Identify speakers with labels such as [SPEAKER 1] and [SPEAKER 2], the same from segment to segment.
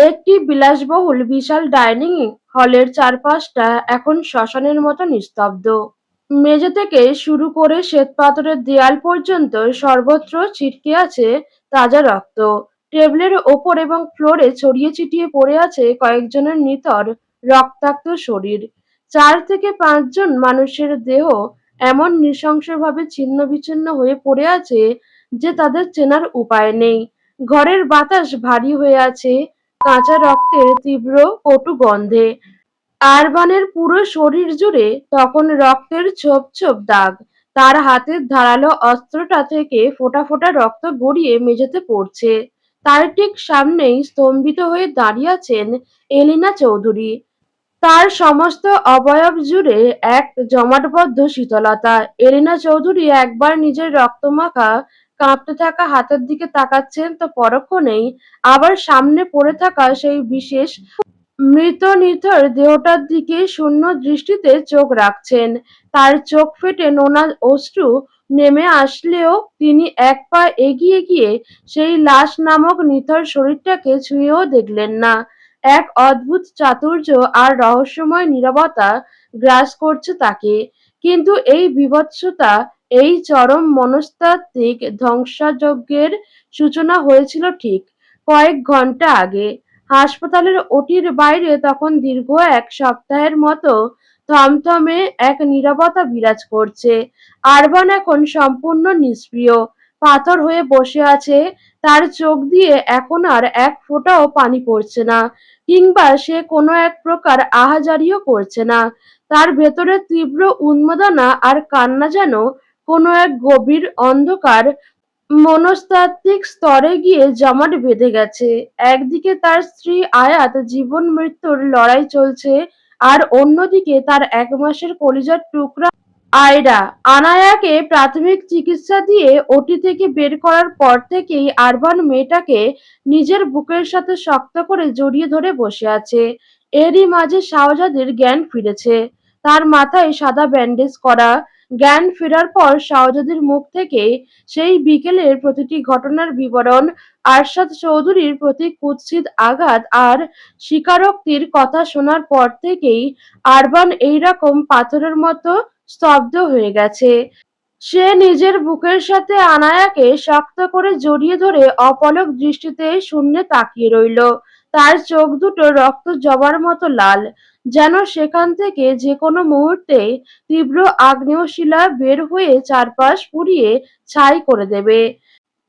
[SPEAKER 1] একটি বিলাসবহুল বিশাল ডাইনিং হলের চারপাশটা এখন শ্মশানের মতো নিস্তব্ধ। মেঝে থেকে শুরু করে শ্বেতপাথরের দেয়াল পর্যন্ত সর্বত্র ছিটকে আছে তাজা রক্ত। টেবিলের ওপর এবং ফ্লোরে ছড়িয়ে ছিটিয়ে পড়ে আছে কয়েকজনের নিথর রক্তাক্ত শরীর। 4 থেকে 5 জন মানুষের দেহ এমন নৃশংসভাবে ছিন্নবিচ্ছিন্ন হয়ে পড়ে আছে যে তাদের চেনার উপায় নেই। ঘরের বাতাস ভারী হয়ে আছে কাঁচা রক্তের তীব্র কটু গন্ধে। আরবানের পুরো শরীর জুড়ে তখন রক্তের ছোপ ছোপ দাগ। তার হাতের ধারালো অস্ত্রটা থেকে ফোঁটা ফোঁটা রক্ত গড়িয়ে মেঝেতে পড়ছে। তার ঠিক সামনেই স্তম্ভিত হয়ে দাঁড়িয়ে আছেন এলিনা চৌধুরী। তার সমস্ত অবয়ব জুড়ে এক জমাটবদ্ধ শীতলতা। এলিনা চৌধুরী একবার নিজের রক্তমাখা কাঁপতে থাকা হাতের দিকে তাকাচ্ছেন, তো পরক্ষণেই আবার সামনে পড়ে থাকা সেই বিশেষ মৃত নিথর দেহটার দিকে শূন্য দৃষ্টিতে চোখ রাখছেন। তার চোখ ফেটে নোনা অশ্রু নেমে আসলেও তিনি এক পা এগিয়ে গিয়ে সেই লাশ নামক নিথর শরীরটাকে ছুঁয়েও দেখলেন না। এক অদ্ভুত চাতুর্য আর রহস্যময় নীরবতা গ্রাস করছে তাকে। কিন্তু এই বীভৎসতা, এই চরম মনস্তাত্ত্বিক ধ্বংসযজ্ঞের সূচনা হয়েছিল ঠিক কয়েক ঘন্টা আগে। হাসপাতালের ওটির বাইরে তখন দীর্ঘ 1 সপ্তাহের মতো থমথমে এক নীরবতা বিরাজ করছে। আরবান এখন সম্পূর্ণ নিষ্ক্রিয়, পাথর হয়ে বসে আছে। তার চোখ দিয়ে এখন আর এক ফোঁটাও পানি পড়ছে না, কিংবা সে কোনো এক প্রকার আহাজারিও করছে না। তার ভেতরে তীব্র উন্মাদনা আর কান্না যেন কোনো এক গভীর অন্ধকার মনস্তাত্ত্বিক স্তরে গিয়ে জমাট বেঁধে গেছে। একদিকে তার স্ত্রী আয়াত জীবন মৃত্যুর লড়াই চলছে, আর অন্যদিকে তার 1 মাসের কলিজার টুকরা আয়রা। আনায়াকে প্রাথমিক চিকিৎসা দিয়ে ওটি থেকে বের করার পর থেকেই আরবান মেয়েটাকে নিজের বুকের সাথে শক্ত করে জড়িয়ে ধরে বসে আছে। এরই মাঝে শাহজাদির জ্ঞান ফিরেছে। তার মাথায় সাদা ব্যান্ডেজ করা। জ্ঞান ফেরার পর শাহজাদির মুখ থেকে সেই বিকেলের প্রতিটি ঘটনার বিবরণ, আরশাদ চৌধুরীর প্রতি কুৎসিত আঘাত আর স্বীকারোক্তির কথা শোনার পর থেকেই আরবান এইরকম পাথরের মতো স্তব্ধ হয়ে গেছে। সে নিজের বুকের সাথে আনায়াকে শক্ত করে জড়িয়ে ধরে অপলক দৃষ্টিতে শূন্যে তাকিয়ে রইল। তার চোখ দুটো রক্ত জবার মতো লাল, যেন সেখান থেকে যে কোনো মুহূর্তে তীব্র আগ্নেয়শিলা বের হয়ে চারপাশ পুড়িয়ে ছাই করে দেবে।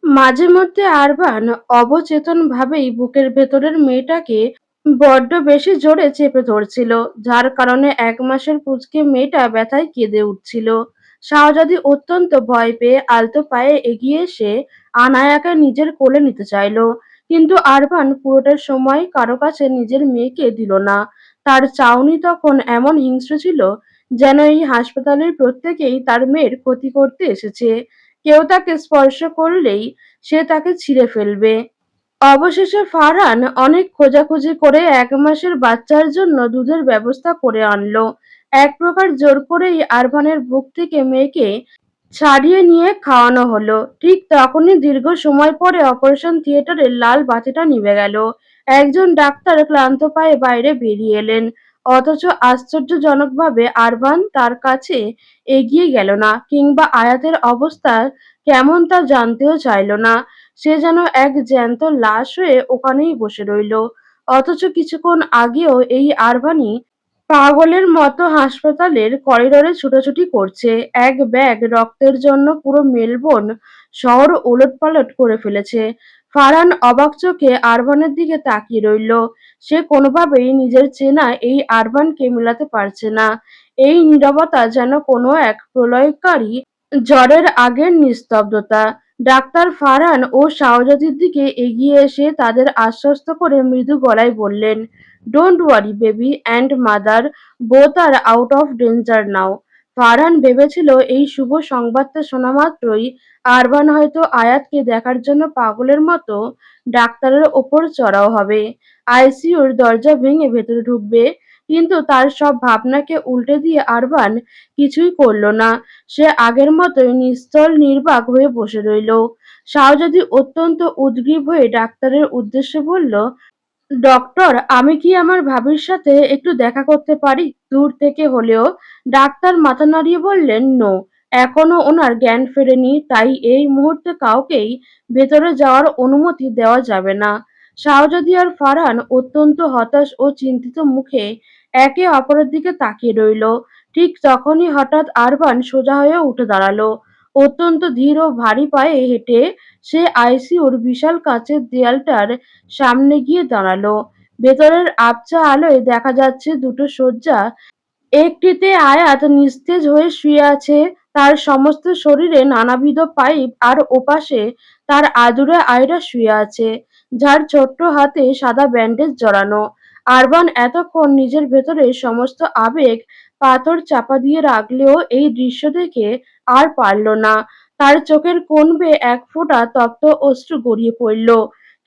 [SPEAKER 1] মাঝে মধ্যে আরবান অবচেতনভাবেই বুকের ভেতরের মেয়েটাকে বড্ড বেশি জোরে চেপে ধরছিল, যার কারণে 1 মাসের পুচকে মেয়েটা ব্যথায় কেঁদে উঠছিল। শাহজাদি অত্যন্ত ভয় পেয়ে আলতো পায়ে এগিয়ে এসে আনায়াকে নিজের কোলে নিতে চাইল, কিন্তু আরবান পুরোটা সময় কারো কাছে নিজের মেয়েকে দিল না। তার চাউনি তখন এমন হিংস্র ছিল, যেন এই হাসপাতালের প্রত্যেকেই তার মেয়ের ক্ষতি করতে এসেছে। কেউ তাকে স্পর্শ করলেই সে তাকে ছিঁড়ে ফেলবে। অবশেষে ফারহান অনেক খোঁজাখুঁজি করে 1 মাসের বাচ্চার জন্য দুধের ব্যবস্থা করে আনলো। এক প্রকার জোর করেই আরভানের বুক থেকে মেয়েকে ছাড়িয়ে নিয়ে খাওয়ানো হলো। ঠিক তখনই দীর্ঘ সময় পরে অপারেশন থিয়েটারের লাল বাতিটা নিভে গেল। একজন ডাক্তার ক্লান্ত পায়ে বাইরে বেরিয়ে এলেন, অথচ আশ্চর্যজনকভাবে আরভান তার কাছে এগিয়ে গেল না, কিংবা আয়াতের অবস্থা কেমন তা জানতেও চাইল না। সে যেন এক জ্যান্ত লাশ হয়ে ওখানেই বসে রইল। অথচ কিছুক্ষণ আগেও এই আরভানই পাগলের মতো হাসপাতালের করিডোরে ছুটোছুটি করছে। এক ব্যাগ রক্তের জন্য পুরো মেলবোর্ন শহর ওলটপালট করে ফেলেছে। ফারহান অবাক চোখে আরভানের দিকে তাকিয়ে রইল। সে কোনোভাবেই নিজের চেনা এই আরভানকে মেলাতে পারছে না। এই নীরবতা যেন কোনো এক প্রলয়কারী ঝড়ের আগের নিস্তব্ধতা। ডাক্তার ফারহান ও শাহজাদির দিকে এগিয়ে এসে তাদের আশ্বস্ত করে মৃদু গলায় বললেন, "don't worry baby and mother, both are out of danger now." Farhan ভেবেছিল এই শুভ সংবাদটা শোনা মাত্রই আরভান হয়তো আয়াতকে দেখার জন্য পাগলের মতো ডাক্তারের ওপর চড়াও হবে, আইসিইউর দরজা ভেঙে ভেতরে ঢুকবে। কিন্তু তার সব ভাবনাকে উল্টে দিয়ে আরভান কিছুই করল না। সে আগের মতোই নিস্তল নির্বাক হয়ে বসে রইল। শাহজাদি অত্যন্ত উদগ্রীব হয়ে ডাক্তারের উদ্দেশ্যে বলল, ডক্টর, আমি কি আমার ভাবির সাথে একটু দেখা করতে পারি? দূর থেকে হলেও। ডাক্তার মাথা নাড়িয়ে বললেন, নো। এখনো ওনার জ্ঞান ফেরেনি, তাই এই মুহূর্তে কাউকেই ভেতরে যাওয়ার অনুমতি দেওয়া যাবে না। শাহজাদি আর ফারহান অত্যন্ত হতাশ ও চিন্তিত মুখে একে অপরের দিকে তাকিয়ে রইল। ঠিক তখনই হঠাৎ আরবান সোজা হয়ে উঠে দাঁড়ালো। অত্যন্ত ধীর ও ভারী পায়ে হেঁটে সে আইসিইউর বিশাল কাঁচের দেয়ালটার সামনে গিয়ে দাঁড়ালো। ভেতরের আবছা আলোয় দেখা যাচ্ছে দুটো শয্যা। একটিতে আয়াত নিস্তেজ হয়ে শুয়ে আছে, তার সমস্ত শরীরে নানাবিধ পাইপ, আর ওপাশে তার আদুরে আয়রা শুয়ে আছে, যার ছোট্ট হাতে সাদা ব্যান্ডেজ জড়ানো। আরবান এতক্ষণ নিজের ভেতরে সমস্ত আবেগ পাথর চাপা দিয়ে রাখলেও এই দৃশ্য দেখে আর পারল না। তার চোখের কোণ বেয়ে এক ফোঁটা তপ্ত অশ্রু গড়িয়ে পড়ল,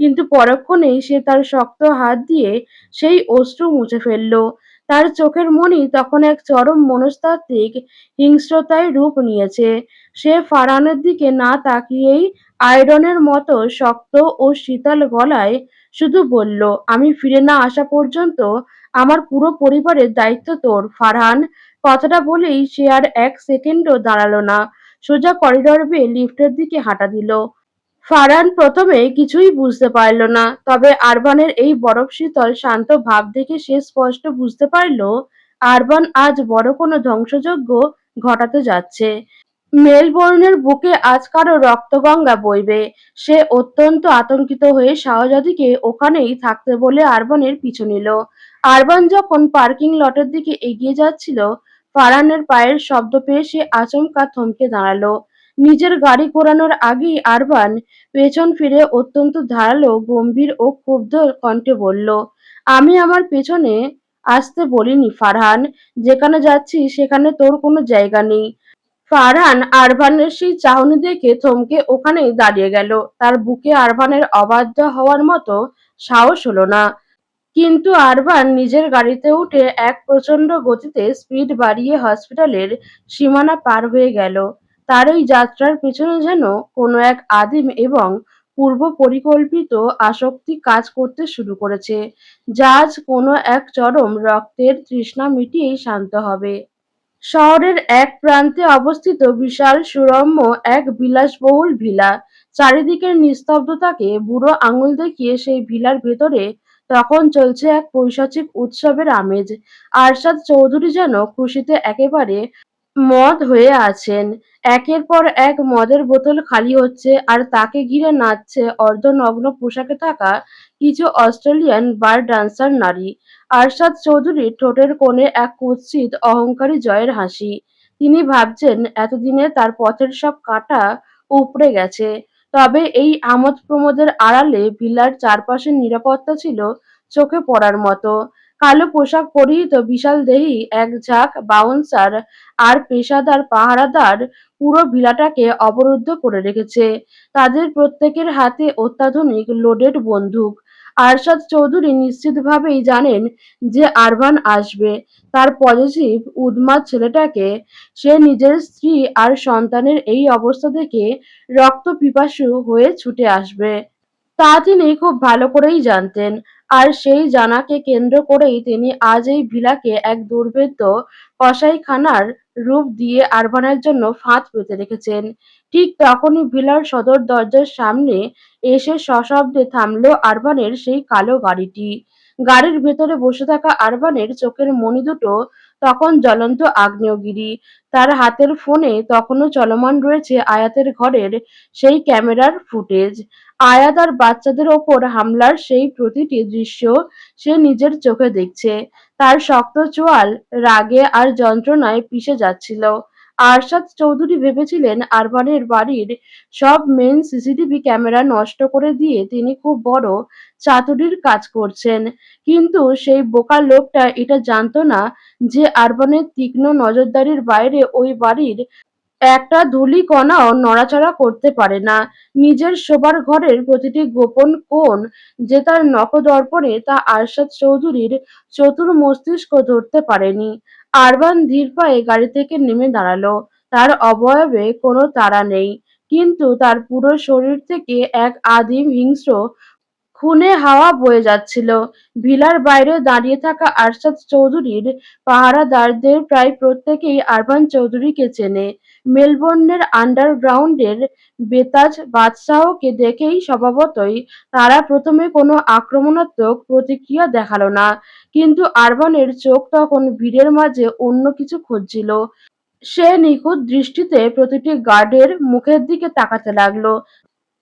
[SPEAKER 1] কিন্তু পরক্ষণেই সে তার শক্ত হাত দিয়ে সেই অশ্রু মুছে ফেলল। তার চোখের মণি তখন এক চরম মনস্তাত্ত্বিক হিংস্রতায় রূপ নিয়েছে। সে ফারহানের দিকে না তাকিয়েই আয়রনের মতো শক্ত ও শীতল গলায় শুধু বলল, আমি ফিরে না আসা পর্যন্ত আমার পুরো পরিবারের দায়িত্ব তোর, ফারহান। কথাটা বলেই সে আর এক সেকেন্ডও দাঁড়ালো না, সোজা করিডর বেয়ে লিফটের দিকে হাঁটা দিল। ফারহান প্রথমে কিছুই বুঝতে পারল না, তবে আরবানের এই বরফ শীতল শান্ত ভাব দেখে সে স্পষ্ট বুঝতে পারল আরবান আজ বড় কোনো ধ্বংসযজ্ঞ ঘটাতে যাচ্ছে। মেলবোর্নের বুকে আজ কারো রক্তগঙ্গা বইবে। সে অত্যন্ত আতঙ্কিত হয়ে শাহজাদিকে ওখানেই থাকতে বলে আরবানের পিছু নিল। আরবান যখন পার্কিং লটের দিকে এগিয়ে যাচ্ছিল, ফারহানের পায়ের শব্দ পেয়ে সে আচমকা থমকে দাঁড়ালো। নিজের গাড়ি ঘোরানোর আগেই আরবান পেছন ফিরে অত্যন্ত ধারালো, গম্ভীর ও ক্ষুব্ধ কণ্ঠে বলল, আমি আমার পেছনে আসতে বলিনি ফারহান। যেখানে যাচ্ছি সেখানে তোর কোনো জায়গা নেই। ফারহান আরভানের সেই চাহনি দেখে থমকে ওখানেই দাঁড়িয়ে গেল। তার বুকে আরভানের অবাধ্য হওয়ার মতো সাহস হলো না। কিন্তু আরভান নিজের গাড়িতে উঠে এক প্রচণ্ড গতিতে স্পিড বাড়িয়ে হসপিটালের সীমানা পার হয়ে গেল। তার এই যাত্রার পেছনে যেন কোনো এক আদিম এবং পূর্ব পরিকল্পিত আসক্তি কাজ করতে শুরু করেছে, যা আজ কোনো এক চরম রক্তের তৃষ্ণা মিটিয়েই শান্ত হবে। শহরের এক প্রান্তে অবস্থিত বিশাল সুরম্য এক বিলাসবহুল ভিলা। চারিদিকের নিস্তব্ধতাকে বুড়ো আঙুল দেখিয়ে সেই ভিলার ভেতরে তখন চলছে এক পৈশাচিক উৎসবের আমেজ। আরশাদ চৌধুরী যেন খুশিতে একেবারে মদ হয়ে আছেন। একের পর এক মদের বোতল খালি হচ্ছে, আর তাকে ঘিরে নাচছে অর্ধনগ্ন পোশাকে থাকা কিছু অস্ট্রেলিয়ান বার ডান্সার নারী। আরশাদ চৌধুরীর ঠোঁটের কোণে এক কুৎসিত অহংকারী জয়ের হাসি। তিনি ভাবছেন এতদিনে তার পথের সব কাঁটা উপড়ে গেছে। তবে এই আমোদ প্রমোদের আড়ালে ভিলার চারপাশের নিরাপত্তা ছিল চোখে পড়ার মতো। কালো পোশাক পরিহিত বিশালদেহী এক ঝাঁক বাউন্সার আর পেশাদার পাহারাদার পুরো ভিলাটাকে অবরুদ্ধ করে রেখেছে। তাদের প্রত্যেকের হাতে অত্যাধুনিক লোডেড বন্দুক। আরশাদ চৌধুরী নিশ্চিতভাবেই জানেন যে আরভান আসবে। তার পজিটিভ উন্মাদ ছেলেটাকে। সে নিজের স্ত্রী আর সন্তানের এই অবস্থা দেখে রক্তপিপাসু হয়ে ছুটে আসবে। তা তিনি খুব ভালো করেই জানতেন। আর সেই জানাকে কেন্দ্র করেই তিনি আজ এই ভিলাকে এক দুর্ভেদ্য কসাইখানার রূপ দিয়ে আরভানের জন্য ফাঁদ পেতে রেখেছেন। ঠিক তখনই ভিলার সদর দরজার সামনে এসে সশব্দে থামল আরভানের সেই কালো গাড়িটি। গাড়ির ভেতরে বসে থাকা আরভানের চোখের মণি দুটো তখন জ্বলন্ত আগ্নেয়গিরি। তার হাতের ফোনে তখনও চলমান রয়েছে আয়াতের ঘরের সেই ক্যামেরার ফুটেজ। আয়াত আর বাচ্চাদের ওপর হামলার সেই প্রতিটি দৃশ্য সে নিজের চোখে দেখছে। তার শক্ত চোয়াল রাগে আর যন্ত্রণায় পিষে যাচ্ছিল। আরশাদ চৌধুরী ভেবেছিলেন আরবানের বাড়ির সব মেন সিসিটিভি ক্যামেরা নষ্ট করে দিয়ে তিনি খুব বড় চাতুরির কাজ করছেন। কিন্তু সেই বোকা লোকটা এটা জানতো না যে আরবানের তীক্ষ্ণ নজরদারির বাইরে ওই বাড়ির একটা ধূলিকণাও নড়াচড়া করতে পারে না। নিজের শোবার ঘরের প্রতিটি গোপন কোণ যে তার নখদর্পণে, তা আরশাদ চৌধুরীর চতুর মস্তিষ্ক ধরতে পারেনি। আরবান ধীর পায়ে গাড়ি থেকে নেমে দাঁড়ালো। তার অবয়বে কোনো তাড়া নেই, কিন্তু তার পুরো শরীর থেকে এক আদিম হিংস্র খুনে হাওয়া বয়ে যাচ্ছিল। ভিলার বাইরে দাঁড়িয়ে থাকা আরশাদ চৌধুরীর পাহারাদারদের প্রায় প্রত্যেকেই আরমান চৌধুরীকে চেনে। মেলবোর্নের আন্ডারগ্রাউন্ডের বেতাজ বাদশাহকে দেখেই স্বভাবতই তারা প্রথমে কোনো আক্রমণাত্মক প্রতিক্রিয়া দেখালো না। কিন্তু আরমানের চোখ তখন ভিড়ের মাঝে অন্য কিছু খুঁজছিল। সে নিখুঁত দৃষ্টিতে প্রতিটি গার্ডের মুখের দিকে তাকাতে লাগলো।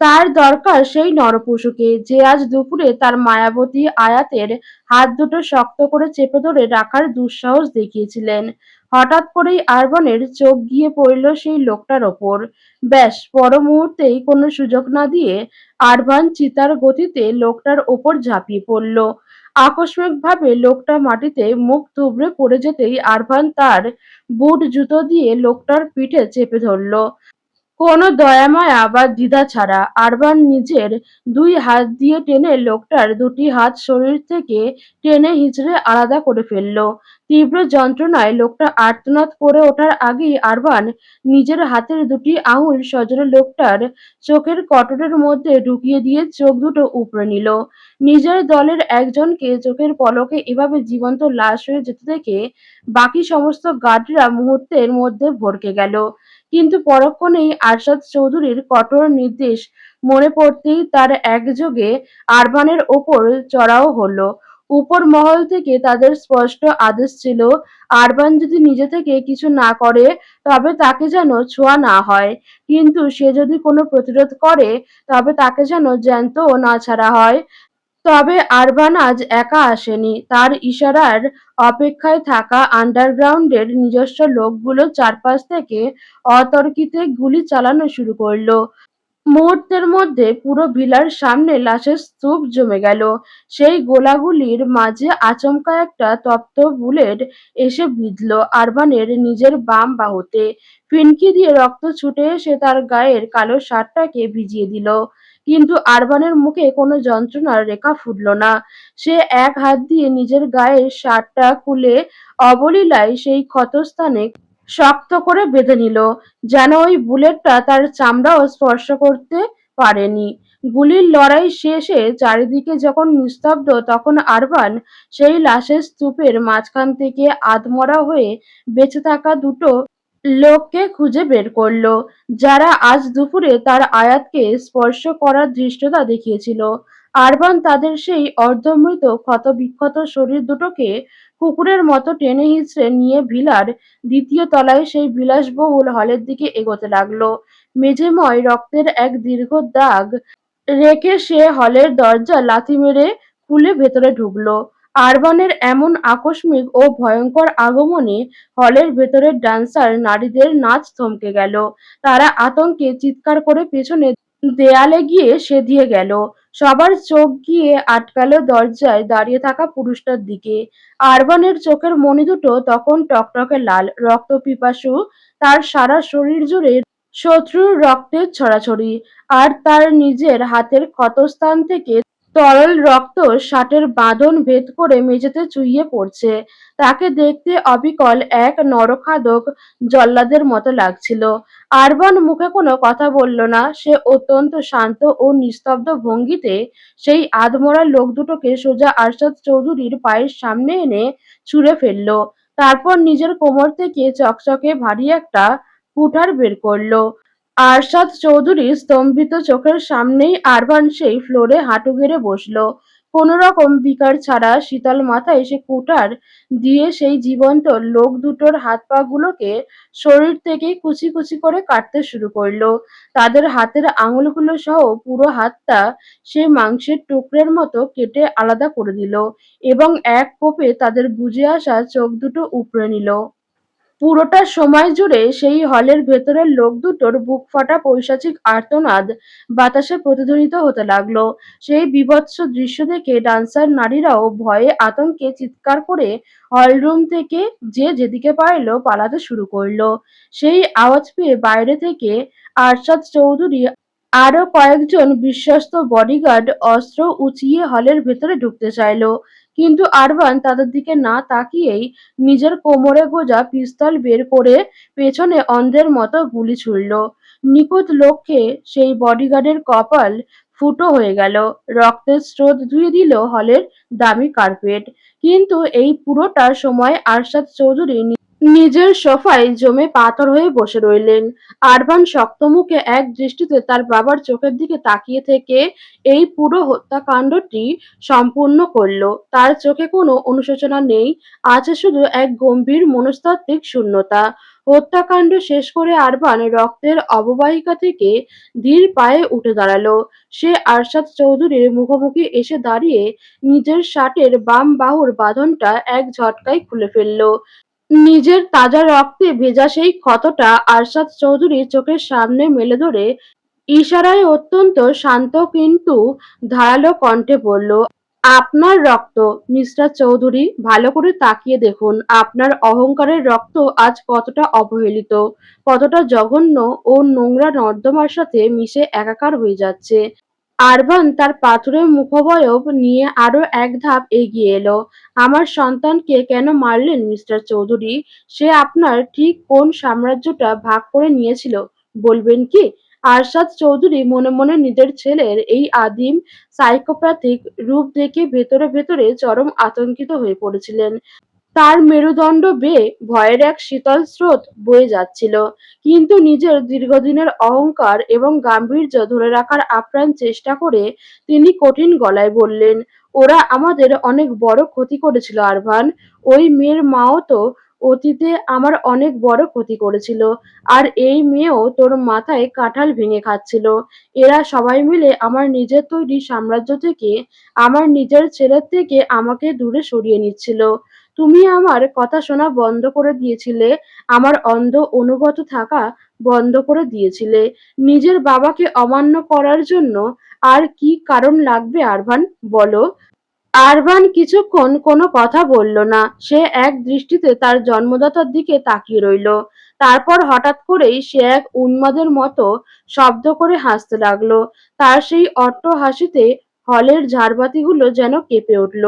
[SPEAKER 1] তার দরকার সেই নরপশুকে, যে আজ দুপুরে তার মায়াবতী আয়াতের হাত দুটো শক্ত করে চেপে ধরে রাখার দুঃসাহস দেখিয়েছিলেন। হঠাৎ করেই আরবানের চোখ গিয়ে পড়ল সেই লোকটার ওপর। ব্যাস, পর মুহূর্তেই কোনো সুযোগ না দিয়ে আরবান চিতার গতিতে লোকটার ওপর ঝাঁপিয়ে পড়ল। আকস্মিকভাবে লোকটা মাটিতে মুখ থুবড়ে পড়ে যেতেই আরবান তার বুট জুতো দিয়ে লোকটার পিঠে চেপে ধরল। কোনো দয়ামায়া বা দ্বিধা ছাড়া আরবান নিজের ২ হাত দিয়ে টেনে লোকটার ২টি হাত শরীর থেকে টেনে হিঁচড়ে আলাদা করে ফেলল। তীব্র যন্ত্রণায় লোকটা আর্তনাদ করে ওঠার আগেই আরবান নিজের হাতের ২টি আঙুল সজোরে লোকটার চোখের কটরের মধ্যে ঢুকিয়ে দিয়ে চোখ দুটো উপড়ে নিল। নিজের দলের একজনকে চোখের পলকে এভাবে জীবন্ত লাশ হয়ে যেতে দেখে বাকি সমস্ত গার্ডরা মুহূর্তের মধ্যে ভড়কে গেল। কিন্তু পরক্ষণেই আরশাদ চৌধুরীর কঠোর নির্দেশ মনে পড়তেই তার একযোগে আরমানের ওপর চড়াও হলো। উপর মহল থেকে তাদের স্পষ্ট আদেশ ছিল, আরমান যদি নিজে থেকে কিছু না করে তবে তাকে যেন ছোঁয়া না হয়, কিন্তু সে যদি কোনো প্রতিরোধ করে তবে তাকে যেন জ্যান্তও না ছাড়া হয়। তবে আরবান আজ একা আসেনি। তার ইশারার অপেক্ষায় থাকা আন্ডারগ্রাউন্ডের নিজস্ব লোকগুলো চারপাশ থেকে অতর্কিতে গুলি চালানো শুরু করল। মুহূর্তের মধ্যে পুরো ভিলার সামনে লাশের স্তূপ জমে গেল। সেই গোলাগুলির মাঝে আচমকা একটা তপ্ত বুলেট এসে বিঁধল আরবানের নিজের বাম বাহুতে। ফিনকি দিয়ে রক্ত ছুটে এসে তার গায়ের কালো শার্টটাকে ভিজিয়ে দিল। কিন্তু আরবানের মুখে কোনো যন্ত্রণার রেখা ফুটল না। সে এক হাত দিয়ে নিজের গায়ের শার্টটা খুলে অবলীলায় সেই ক্ষতস্থানে শক্ত করে বেঁধে নিল, যেন ওই বুলেটটা তার চামড়াও স্পর্শ করতে পারেনি। গুলির লড়াই শেষে চারিদিকে যখন নিস্তব্ধ, তখন আরবান সেই লাশের স্তূপের মাঝখান থেকে আধমরা হয়ে বেঁচে থাকা দুটো লোককে খুঁজে বের করল, যারা আজ দুপুরে তার আয়াতকে স্পর্শ করার ধৃষ্টতা দেখিয়েছিল। আরবান তাদের সেই অর্ধমৃত ক্ষতবিক্ষত শরীর দুটোকে কুকুরের মতো টেনে হিঁচড়ে নিয়ে ভিলার ২য় তলায় সেই বিলাসবহুল হলের দিকে এগোতে লাগলো। মেঝেময় রক্তের এক দীর্ঘ দাগ রেখে সে হলের দরজা লাথি মেরে খুলে ভেতরে ঢুকলো। আরবানের এমন আকস্মিক ও ভয়ঙ্কর আগমনে হলের ভেতরের ডান্সার নারীদের নাচ থমকে গেল। তারা আতঙ্কে চিৎকার করে পেছনে দেয়ালে গিয়ে সেধিয়ে গেল। সবার চোখ গিয়ে আটকালো দরজায় দাঁড়িয়ে থাকা পুরুষটার দিকে। আরবানের চোখের মণি দুটো তখন টকটকে লাল, রক্তপিপাসু। তার সারা শরীর জুড়ে শত্রুর রক্তের ছড়াছড়ি, আর তার নিজের হাতের ক্ষতস্থান থেকে তরল রক্ত শার্টের বাঁধন ভেদ করে মেঝেতে চুইয়ে পড়ছে। তাকে দেখতে অবিকল এক নরখাদক জল্লাদের মতো লাগছিল। আরবান মুখে কোনো কথা বলল না। সে অত্যন্ত শান্ত ও নিস্তব্ধ ভঙ্গিতে সেই আধমরা লোক দুটোকে সোজা আরশাদ চৌধুরীর পায়ের সামনে এনে ছুঁড়ে ফেলল। তারপর নিজের কোমর থেকে চকচকে ভারী একটা কুঠার বের করল। আরশাদ চৌধুরী স্তম্ভিত চোখের সামনেই আরবান সেই ফ্লোরে হাঁটু গেড়ে বসল। কোনোরকম বিকার ছাড়া শীতল মাথায় সে কুঠার দিয়ে সেই জীবন্ত লোক দুটোর হাত পা গুলোকে শরীর থেকে কুচি কুচি করে কাটতে শুরু করলো। তাদের হাতের আঙুলগুলো সহ পুরো হাতটা সে মাংসের টুকরের মতো কেটে আলাদা করে দিল এবং এক কোপে তাদের বুজে আসা চোখ দুটো উপড়ে নিল। পুরোটা সময় জুড়ে সেই হলের ভেতরের লোক দুটোর বুকফাটা পৈশাচিক আর্তনাদ বাতাসে প্রতিধ্বনিত হতে লাগলো। সেই বীভৎস দৃশ্য দেখে ডান্সার নারীরাও ভয়ে আতঙ্কে চিৎকার করে হলরুম থেকে যে যেদিকে পারল পালাতে শুরু করলো। সেই আওয়াজ পেয়ে বাইরে থেকে আরশাদ চৌধুরী আরো কয়েকজন বিশ্বস্ত বডিগার্ড অস্ত্র উঁচিয়ে হলের ভেতরে ঢুকতে চাইল, কিন্তু আরবান তাদের দিকে না তাকিয়েই নিজের কোমরে গোজা পিস্তল বের করে পেছনে অন্ধের মতো গুলি ছুড়ল। নিখুঁত লক্ষ্যে সেই বডিগার্ডের কপাল ফুটো হয়ে গেল। রক্তের স্রোত ধুয়ে দিল হলের দামি কার্পেট। কিন্তু এই পুরোটা সময় আরশাদ চৌধুরী নিজের সোফায় জমে পাথর হয়ে বসে রইলেন। আরবান শক্তমুখে এক দৃষ্টিতে তার বাবার চোখের দিকে তাকিয়ে থেকে এই পুরো হত্যাকাণ্ডটি সম্পূর্ণ করল। তার চোখে কোনো অনুশোচনা নেই, আছে শুধু এক গম্ভীর মনস্তাত্ত্বিক শূন্যতা। হত্যাকাণ্ড শেষ করে আরবান রক্তের অববাহিকা থেকে ধীর পায়ে উঠে দাঁড়ালো। সে আরশাদ চৌধুরীর মুখোমুখি এসে দাঁড়িয়ে নিজের শার্টের বাম বাহুর বাঁধনটা এক ঝটকায় খুলে ফেলল। নিজের তাজা রক্তে ভেজা সেই ক্ষতটা আরশাদ চৌধুরী চোখের সামনে মেলে ধরে ইশারায় অত্যন্ত শান্ত কিন্তু ধারালো কণ্ঠে বলল, আপনার রক্ত মিস্টার চৌধুরী, ভালো করে তাকিয়ে দেখুন আপনার অহংকারের রক্ত আজ কতটা অবহেলিত, কতটা জঘন্য ও নোংরা নর্দমার সাথে মিশে একাকার হয়ে যাচ্ছে। আরবান তার পাথুরে মুখাবয়ব নিয়ে আরো এক ধাপ এগিয়ে এলো। আমার সন্তানকে কেন মারলেন মিস্টার চৌধুরী? সে আপনার ঠিক কোন সাম্রাজ্যটা ভাগ করে নিয়েছিল বলবেন কি? আরশাদ চৌধুরী মনে মনে নিজের ছেলের এই আদিম সাইকোপ্যাথিক রূপ দেখে ভেতরে ভেতরে চরম আতঙ্কিত হয়ে পড়েছিলেন। তার মেরুদণ্ড বেয়ে ভয়ের এক শীতল স্রোত বয়ে যাচ্ছিল। কিন্তু নিজের দীর্ঘদিনের অহংকার এবং গাম্ভীর্য ধরে রাখার আপ্রাণ চেষ্টা করে তিনি কঠিন গলায় বললেন, ওরা আমাদের অনেক বড় ক্ষতি করেছিল আরভান। ওই মেয়ের মাও তো অতীতে আমার অনেক বড় ক্ষতি করেছিল। আর এই মেয়েও তোর মাথায় কাঁঠাল ভেঙে খাচ্ছিল। এরা সবাই মিলে আমার নিজের তৈরি সাম্রাজ্য থেকে, আমার নিজের ছেলের থেকে আমাকে দূরে সরিয়ে নিচ্ছিল। তুমি আমার কথা শোনা বন্ধ করে দিয়েছিলে, আমার অন্ধ অনুগত থাকা বন্ধ করে দিয়েছিলে। নিজের বাবাকে অমান্য করার জন্য আর কি কারণ লাগবে আরভান, বলো? আরভান কিছুক্ষণ কোনো কথা বলল না। সে এক দৃষ্টিতে তার জন্মদাতার দিকে তাকিয়ে রইল। তারপর হঠাৎ করেই সে এক উন্মাদের মতো শব্দ করে হাসতে লাগলো। তার সেই অট্টহাসিতে হলের ঝাড়বাতিগুলো যেন কেঁপে উঠল।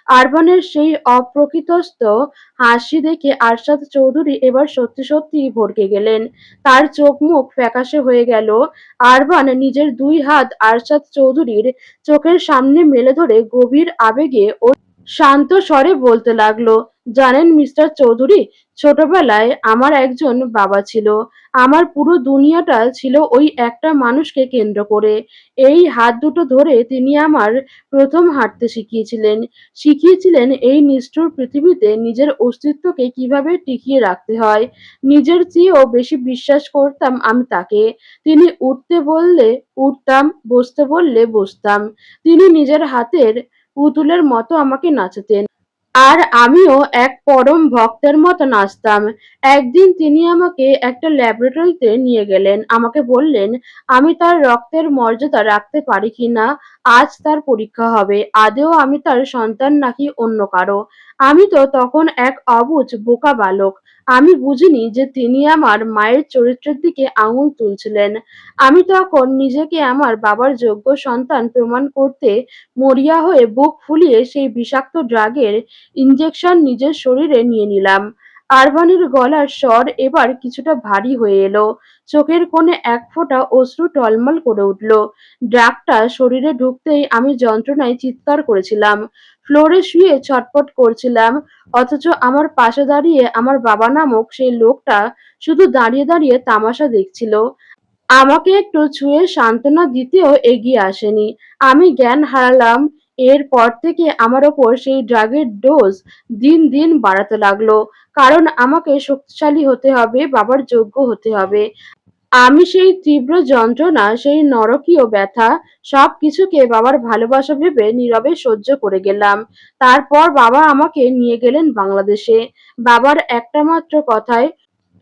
[SPEAKER 1] আরভানের সেই অপ্রকৃতিস্থ হাসি দেখে আরশাদ চৌধুরী এবার সত্যি সত্যিই ভড়কে গেলেন। তার চোখ মুখ ফ্যাকাশে হয়ে গেল। আরভান নিজের দুই হাত আরশাদ চৌধুরীর চোখের সামনে মেলে ধরে গভীর আবেগে ও শান্ত স্বরে বলতে লাগলো, জানেন মিস্টার চৌধুরী, ছোটবেলায় আমার একজন বাবা ছিল। আমার পুরো দুনিয়াটা ছিল ওই একটা মানুষকে কেন্দ্র করে। এই হাত দুটো ধরে তিনি আমার প্রথম হাঁটতে শিখিয়েছিলেন। শিখিয়েছিলেন এই নিষ্ঠুর পৃথিবীতে নিজের অস্তিত্বকে কিভাবে টিকিয়ে রাখতে হয়। নিজের চেয়েও বেশি বিশ্বাস করতাম আমি তাকে। তিনি উঠতে বললে উঠতাম, বসতে বললে বসতাম। তিনি নিজের হাতের পুতুলের মতো আমাকে নাচাতেন। আর আমিও এক পরম ভক্তের মতো নাচতাম। একদিন তিনি আমাকে একটা ল্যাবরেটরিতে নিয়ে গেলেন। আমাকে বললেন, আমি তার রক্তের মর্যাদা রাখতে পারি কিনা আজ তার পরীক্ষা হবে। আদৌ আমি তার সন্তান নাকি অন্য কারো। আমি তো তখন এক অবুঝ বোকা বালক। আমি বুঝিনি যে তিনি আমার মায়ের চরিত্রের দিকে আঙুল তুলছিলেন। আমি তখন নিজেকে আমার বাবার যোগ্য সন্তান প্রমাণ করতে মরিয়া হয়ে বুক ফুলিয়ে সেই বিষাক্ত ড্রাগের ইনজেকশন নিজের শরীরে নিয়ে নিলাম। আরবানের গলার স্বর এবার কিছুটা ভারী হয়ে এলো। চোখের কোণে এক ফোঁটা অশ্রু টলমল করে উঠল। ড্রাগটা শরীরে ঢুকতেই আমি যন্ত্রণায় চিৎকার করেছিলাম। ফ্লোরে শুয়ে ছটফট করছিলাম। অথচ আমার পাশে দাঁড়িয়ে আমার বাবা নামক সেই লোকটা শুধু দাঁড়িয়ে দাঁড়িয়ে তামাশা দেখছিল। আমাকে একটু ছুঁয়ে সান্ত্বনা দিতেও এগিয়ে আসেনি। আমি জ্ঞান হারালাম। এরপর থেকে আমার ওপর সেই ড্রাগের ডোজ দিন দিন বাড়াতে লাগলো। কারণ আমাকে শক্তিশালী হতে হবে, বাবার যোগ্য হতে হবে। আমি সেই তীব্র যন্ত্রণা, সেই নরকীয় ব্যথা সবকিছুকে বাবার ভালোবাসা ভেবে নীরবে সহ্য করে গেলাম। তারপর বাবা আমাকে নিয়ে গেলেন বাংলাদেশে। বাবার একটা মাত্র কথায়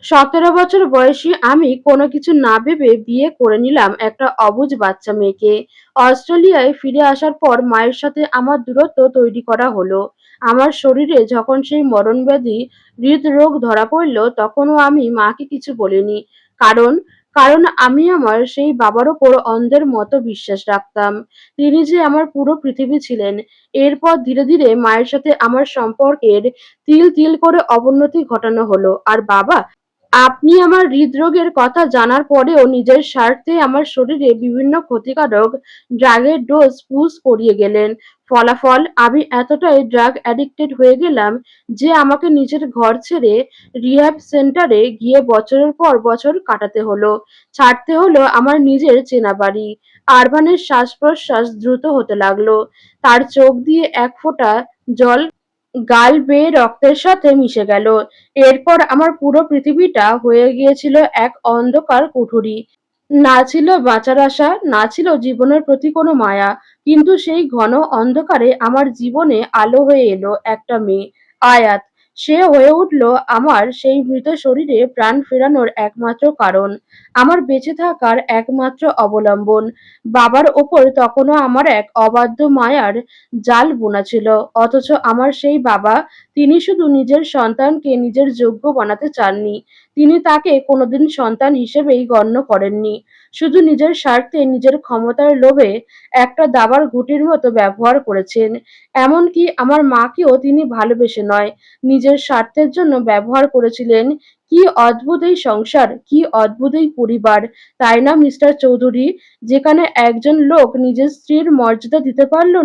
[SPEAKER 1] ১৭ বছর বয়সী আমি কোনো কিছু না ভেবে বিয়ে করে নিলাম একটা অবুঝ বাচ্চা মেয়েকে। অস্ট্রেলিয়ায় ফিরে আসার পর মায়ের সাথে আমার দূরত্ব তৈরি করা হলো। আমার শরীরে যখন সেই মরণব্যাধি হৃদরোগ ধরা পড়ল তখনও আমি মাকে কিছু বলিনি। কারণ কারণ আমি আমার সেই বাবার ওপর অন্ধের মতো বিশ্বাস রাখতাম। তিনি যে আমার পুরো পৃথিবী ছিলেন। এরপর ধীরে ধীরে মায়ের সাথে আমার সম্পর্কের তিল তিল করে অবনতি ঘটানো হলো। আর বাবা আপনি আমার হৃদরোগের কথা জানার পরেও নিজের স্বার্থে আমার শরীরে বিভিন্ন ক্ষতিকারক ড্রাগের ডোজ পুশ করিয়ে গেলেন। ফলাফল, আমি এতটাই ড্রাগ অ্যাডিক্টেড হয়ে গেলাম যে আমাকে নিজের ঘর ছেড়ে রিহ্যাব সেন্টারে গিয়ে বছরের পর বছর কাটাতে হলো। ছাড়তে হলো আমার নিজের চেনা বাড়ি। আরভানের শ্বাস-প্রশ্বাস দ্রুত হতে লাগলো। তার চোখ দিয়ে এক ফোঁটা জল গাল বেয়ে রক্তের সাথে মিশে গেল। এরপর আমার পুরো পৃথিবীটা হয়ে গিয়েছিল এক অন্ধকার কুঠুরি। না ছিল বাঁচার আশা, না ছিল জীবনের প্রতি কোনো মায়া। কিন্তু সেই ঘন অন্ধকারে আমার জীবনে আলো হয়ে এলো একটা মেয়ে, আয়াত। সে হয়ে উঠল আমার সেই মৃত শরীরে প্রাণ ফেরানোর একমাত্র কারণ, আমার বেঁচে থাকার একমাত্র অবলম্বন। বাবার ওপর তখনও আমার এক অবাধ্য মায়ার জাল বোনা ছিল। অথচ আমার সেই বাবা, তিনি শুধু নিজের সন্তানকে নিজের যোগ্য বানাতে চাননি। তিনি তাকে কোনোদিন সন্তান হিসেবেই গণ্য করেননি। শুধু নিজের স্বার্থে, নিজের ক্ষমতার লোভে একটা দাবার ঘুঁটির মতো ব্যবহার করেছেন। এমনকি আমার মাকেও তিনি ভালোবেসে নয়, নিজের স্বার্থের জন্য ব্যবহার করেছিলেন। কি অদ্ভুত এই সংসার, কি অদ্ভুত এই পরিবার, তাই না মিস্টার চৌধুরী? যেখানে একজন লোক নিজের স্ত্রীর মর্যাদা দিতে পারল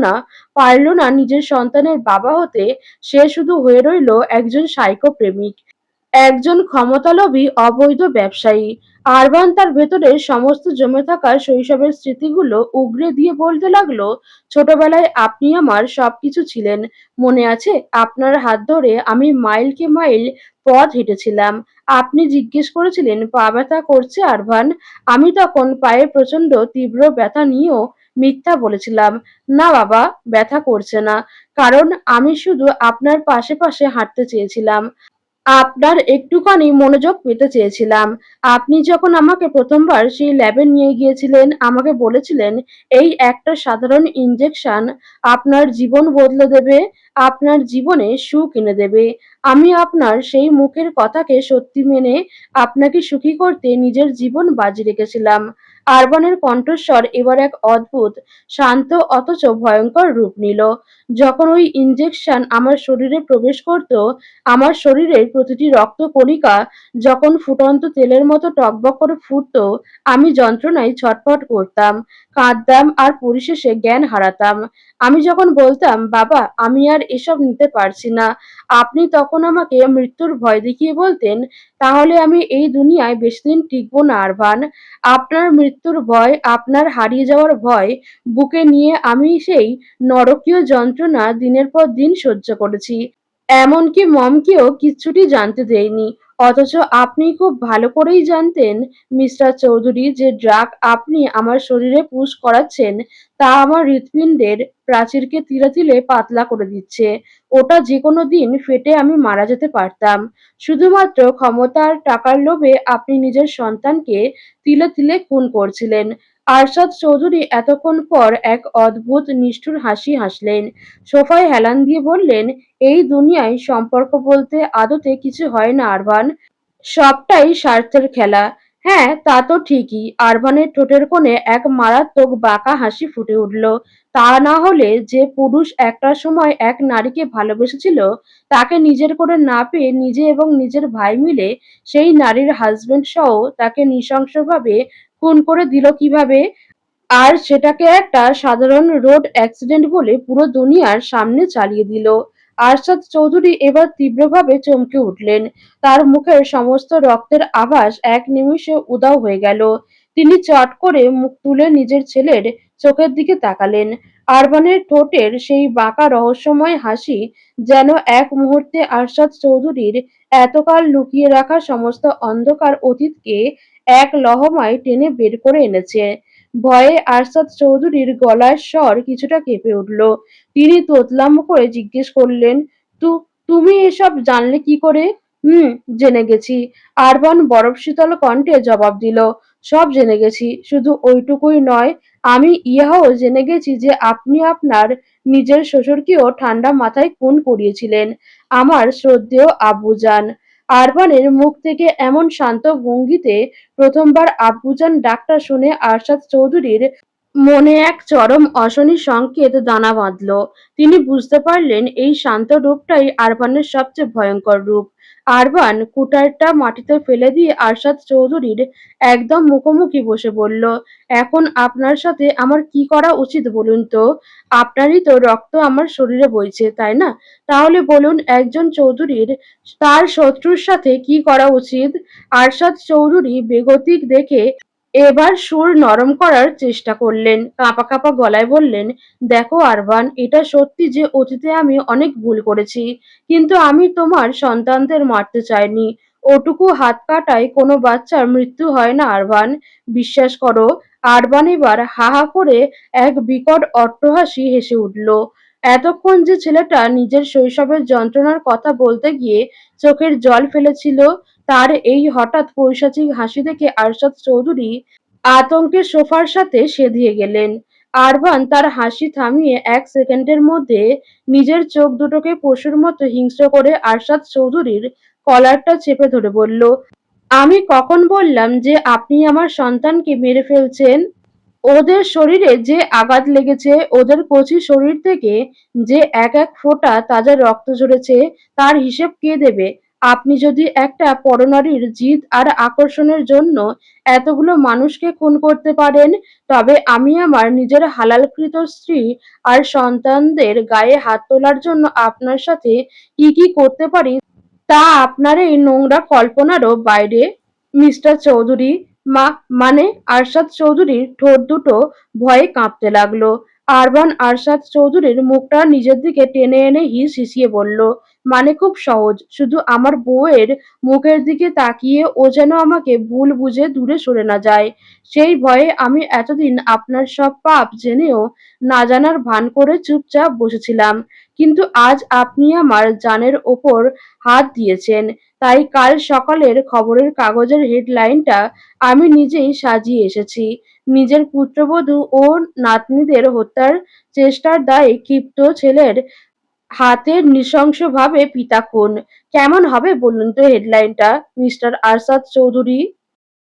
[SPEAKER 1] না নিজের সন্তানের বাবা হতে, সে শুধু হয়ে রইল একজন সাইকো প্রেমিক, একজন ক্ষমতালোভী অবৈধ ব্যবসায়ী। আরবান তার ভেতরে সমস্ত জমে থাকা শৈশবের স্মৃতিগুলো উগরে দিয়ে বলতে লাগলো, ছোটবেলায় আপনি আমার সবকিছু ছিলেন। মনে আছে, আপনার হাত ধরে আমি মাইলকে মাইল পথ হেঁটেছিলাম। আপনি জিজ্ঞেস করেছিলেন পা ব্যথা করছে আরভান? আমি তখন পায়ে প্রচন্ড তীব্র ব্যথা নিয়েও মিথ্যা বলেছিলাম, না বাবা, ব্যথা করছে না। কারণ আমি শুধু আপনার পাশে পাশে হাঁটতে চেয়েছিলাম, আপনার একটুখানি মনোযোগ পেতে চেয়েছিলাম। আপনি যখন আমাকে প্রথমবার সেই ল্যাবে নিয়ে গিয়েছিলেন, আমাকে বলেছিলেন এই একটা সাধারণ ইনজেকশন আপনার জীবন বদলে দেবে, আপনার জীবনে সুখ এনে দেবে। আমি আপনার সেই মুখের কথাকে সত্যি মেনে আপনাকে সুখী করতে নিজের জীবন বাজি রেখেছিলাম। আরবানের কণ্ঠস্বর এবার এক অদ্ভুত, শান্ত অথচ ভয়ঙ্কর রূপ নিল। যখন ওই ইনজেকশন আমার শরীরে প্রবেশ করত, আমার শরীরের প্রতিটি রক্তকণিকা যখন ফুটন্ত তেলের মতো টগবগ করে ফুটতো, আমি যন্ত্রণায় ছটফট করতাম, কাঁদতাম আর পরিশেষে জ্ঞান হারাতাম। আমি যখন বলতাম, বাবা, আমি আর এসব নিতে পারছি না, আপনি তখন আমাকে মৃত্যুর ভয় দেখিয়ে বলতেন, তাহলে আমি এই দুনিয়ায় বেশিদিন টিকবো না আরভান। আপনার মৃত্যুর ভয়, আপনার হারিয়ে যাওয়ার ভয় বুকে নিয়ে আমি সেই নরকীয় যন্ত্রণা দিনের পর দিন সহ্য করেছি। এমনকি মমকেও কিচ্ছুটি জানতে দেইনি। অথচ আপনি খুব ভালো করেই জানতেন মিস্টার চৌধুরী যে ড্রাগ আপনি আমার শরীরে পুশ করাচ্ছেন তা আমার হৃৎপিণ্ডের প্রাচীরকে তিলে তিলে পাতলা করে দিচ্ছে। ওটা যেকোনো দিন ফেটে আমি মারা যেতে পারতাম। শুধুমাত্র ক্ষমতা আর টাকার লোভে আপনি নিজের সন্তানকে তিলে তিলে খুন করছিলেন। আরশাদ চৌধুরী এতক্ষণ পর এক অদ্ভুত নিষ্ঠুর হাসি হাসলেন। সোফায় হেলান দিয়ে বললেন, এই দুনিয়ায় সম্পর্ক বলতে আদতে কিছু হয় না আরভান, সবটাই স্বার্থের খেলা। হ্যাঁ, তা তো ঠিকই। আরভানের ঠোঁটের কোণে এক মারাত্মক বাঁকা হাসি ফুটে উঠল। তা না হলে যে পুরুষ একটা সময় এক নারীকে ভালোবেসেছিল, তাকে নিজের করে না পেয়ে নিজে এবং নিজের ভাই মিলে সেই নারীর হাজবেন্ড সহ তাকে নৃশংসভাবে খুন করে দিল কিভাবে? আর সেটাকে একটা সাধারণ রোড অ্যাক্সিডেন্ট বলে পুরো দুনিয়ার সামনে চালিয়ে দিল। আরশাদ চৌধুরী এবার তীব্রভাবে চমকে উঠলেন। তার মুখের সমস্ত রক্তের আভাস এক নিমিষে উধাও হয়ে গেল। তিনি চট করে মুখ তুলে নিজের ছেলের চোখের দিকে তাকালেন। আরবানের ঠোঁটের সেই বাঁকা রহস্যময় হাসি যেন এক মুহূর্তে আরশাদ চৌধুরীর এতকাল লুকিয়ে রাখা সমস্ত অন্ধকার অতীতকে এক লহমায় টেনে বের করে এনেছে। ভয়ে আরশাদ চৌধুরীর গলার স্বর কিছুটা কেঁপে উঠল। তিনি তোতলাম করে জিজ্ঞেস করলেন, তু তুমি এসব জানলে কি করে? হুম, জেনে গেছি। আরবান বরফ শীতল কণ্ঠে জবাব দিল, সব জেনে গেছি। শুধু ওইটুকুই নয়, আমি ইহাও জেনে গেছি যে আপনি আপনার নিজের শ্বশুরকেও ঠান্ডা মাথায় খুন করিয়েছিলেন, আমার শ্রদ্ধেয় আব্বুজান। আরবানের মুখ থেকে এমন শান্ত ভঙ্গিতে প্রথমবার আব্বুজান ডাকটা শুনে আরশাদ চৌধুরীর মনে এক চরম অশনি সংকেত দানা বাঁধল। তিনি বুঝতে পারলেন এই শান্ত রূপটাই আরবানের সবচেয়ে ভয়ঙ্কর রূপ। আরবান কুঠারটা মাটিতে ফেলে দিয়ে আরশাদ চৌধুরীর একদম মুখোমুখি বসে বলল, এখন আপনার সাথে আমার কি করা উচিত বলুন তো? আপনারই তো রক্ত আমার শরীরে বইছে, তাই না? তাহলে বলুন একজন চৌধুরীর তার শত্রুর সাথে কি করা উচিত? আরশাদ চৌধুরী বেগতিক দেখে এবার সুর নরম করার চেষ্টা করলেন। কাঁপা কাঁপা গলায় বললেন, দেখো আরবান, এটা সত্যি যে অতীতে আমি অনেক ভুল করেছি, কিন্তু আমি তোমার সন্তানদের মারতে চাইনি। ওটুকু হাত কাটায় কোনো বাচ্চার মৃত্যু হয় না আরবান, বিশ্বাস করো। আরবান এবার হা হা করে এক বিকট অট্টহাসি হেসে উঠল। এতক্ষণ যে ছেলেটা নিজের শৈশবের যন্ত্রণার কথা বলতে গিয়ে চোখের জল ফেলেছিল, তার এই হঠাৎ পৈশাচিক হাসি দেখে আরশাদ চৌধুরী আতঙ্কে সোফার সাথে সেঁধিয়ে গেলেন। আরবান তার হাসি থামিয়ে এক সেকেন্ডের মধ্যে নিজের চোখ দুটোকে পশুর মতো হিংস্র করে আরশাদ চৌধুরীর কলারটা চেপে ধরে বলল, আমি কখন বললাম যে আপনি আমার সন্তানকে মেরে ফেলছেন? ওদের শরীরে যে আঘাত লেগেছে, ওদের কচি শরীর থেকে যে এক এক ফোঁটা তাজা রক্ত ঝরেছে, তার হিসেব কে দেবে? আপনি যদি একটা পরনারীর জিদ আর আকর্ষণের জন্য এতগুলো মানুষকে খুন করতে পারেন, তবে আমি আমার নিজের হালালকৃত স্ত্রী আর সন্তানদের গায়ে হাত তোলার জন্য আপনার সাথে কি করতে পারি তা আপনার এই নোংরা কল্পনারও বাইরে, মিস্টার চৌধুরী। মা মানে আরশাদ চৌধুরীর ঠোঁট দুটো ভয়ে কাঁপতে লাগলো। আরবান আরশাদ চৌধুরীর মুখটা নিজের দিকে টেনে এনে হিসিয়ে বলল, মানে খুব সহজ, শুধু আমার বউয়ের মুখের দিকে তাকিয়ে ও যেন আমাকে ভুল বুঝে দূরে সরে না যায়, সেই ভয়ে আমি এতদিন আপনার সব পাপ জেনেও না জানার ভান করে চুপচাপ বসেছিলাম। কিন্তু আজ আপনি আমার জানের ওপর হাত দিয়েছেন, তাই কাল সকালের খবরের কাগজের হেডলাইনটা আমি নিজেই সাজিয়ে এসেছি। নিজের পুত্রবধূ ও নাতনিদের হত্যার চেষ্টার দায়ে ক্ষিপ্ত ছেলের হাতের নৃশংসভাবে পিতা খুন। কেমন হবে বলুন তো হেডলাইনটা, মিস্টার আরশাদ চৌধুরী?